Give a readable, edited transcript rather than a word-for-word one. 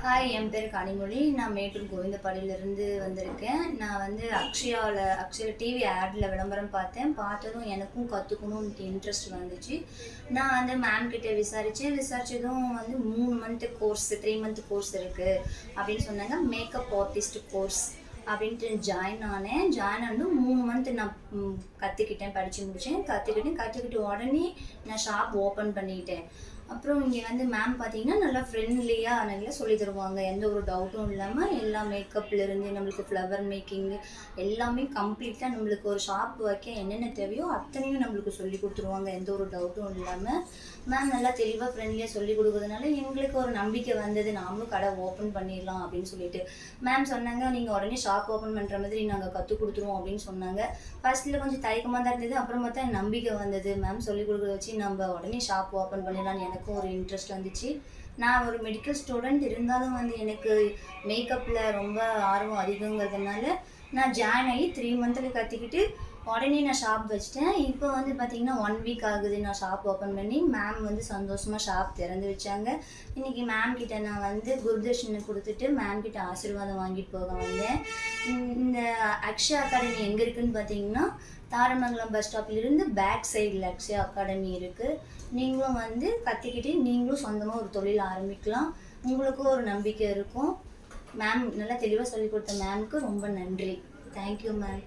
Hi, என் பேர் கனிமொழி. நான் மேட்டூர் கோவிந்தபாடியிலேருந்து வந்திருக்கேன். நான் வந்து அக்ஷயாவில் டிவி ஆடில் விளம்பரம் பார்த்ததும் எனக்கும் கற்றுக்கணும்னு இன்ட்ரெஸ்ட் வந்துச்சு. நான் வந்து மேம் கிட்டே விசாரித்ததும் வந்து 3 மந்த்து கோர்ஸ் 3 மந்த் கோர்ஸ் இருக்குது அப்படின்னு சொன்னாங்க. மேக்கப் ஆர்டிஸ்ட் கோர்ஸ் அப்படின்ட்டு ஜாயின் ஆனேன். ஜாயின் ஆனது 3 மந்த்து நான் கற்றுக்கிட்டேன், படித்து முடித்தேன். கற்றுக்கிட்டு உடனே நான் ஷாப் ஓப்பன் பண்ணிக்கிட்டேன். அப்புறம் இங்கே வந்து மேம் பார்த்தீங்கன்னா நல்லா ஃப்ரெண்ட்லியாக நல்லா சொல்லி தருவாங்க. எந்த ஒரு டவுட்டும் இல்லாமல் எல்லா மேக்கப்லேருந்து நம்மளுக்கு ஃப்ளவர் மேக்கிங் எல்லாமே கம்ப்ளீட்டாக நம்மளுக்கு ஒரு ஷாப் வைக்க என்னென்ன தேவையோ அத்தனையும் நம்மளுக்கு சொல்லி கொடுத்துருவாங்க. எந்த ஒரு டவுட்டும் இல்லாமல் மேம் நல்லா தெளிவாக ஃப்ரெண்ட்லியாக சொல்லி கொடுக்குறதுனால எங்களுக்கு ஒரு நம்பிக்கை வந்தது, நாமளும் கடை ஓப்பன் பண்ணிடலாம் அப்படின்னு சொல்லிட்டு. மேம் சொன்னாங்க, நீங்கள் உடனே ஷாப் ஓப்பன் பண்ணுற மாதிரி நாங்கள் கற்றுக் கொடுத்துருவோம் அப்படின்னு சொன்னாங்க. ஃபர்ஸ்ட்டில் கொஞ்சம் தயக்கமாக தான் இருந்தது. அப்புறம் பார்த்தா நம்பிக்கை வந்தது. மேம் சொல்லிக் கொடுக்குறத வச்சு நம்ம உடனே ஷாப் ஓப்பன் பண்ணிடலான்னு எனக்கும் ஒரு இன்ட்ரெஸ்ட் வந்துச்சு. நான் ஒரு மெடிக்கல் ஸ்டூடெண்ட் இருந்தாலும் வந்து எனக்கு மேக்கப்பில் ரொம்ப ஆர்வம் அதிகங்கிறதுனால நான் ஜாயின் ஆகி 3 மந்த்தில் கற்றுக்கிட்டு உடனே நான் ஷாப் வச்சிட்டேன். இப்போ வந்து பார்த்திங்கன்னா 1 வீக் ஆகுது நான் ஷாப் ஓப்பன் பண்ணி. மேம் வந்து சந்தோஷமாக ஷாப் திறந்து வச்சாங்க. இன்றைக்கி மேம் கிட்டே நான் வந்து குருதர்ஷனை கொடுத்துட்டு மேம் கிட்ட ஆசீர்வாதம் வாங்கிட்டு போக வந்தேன். இந்த அக்ஷயா அகாடமி எங்கே இருக்குதுன்னு பார்த்தீங்கன்னா தாரமங்கலம் பஸ் ஸ்டாப்லேருந்து பேக் சைடில் அக்ஷயா அகாடமி இருக்குது. நீங்களும் வந்து கற்றுக்கிட்டு நீங்களும் சொந்தமாக ஒரு தொழில் ஆரம்பிக்கலாம். உங்களுக்கும் ஒரு நம்பிக்கை இருக்கும். மேம் நல்லா தெளிவாக சொல்லிக் கொடுத்த மேமுக்கு ரொம்ப நன்றி. Thank you ma'am.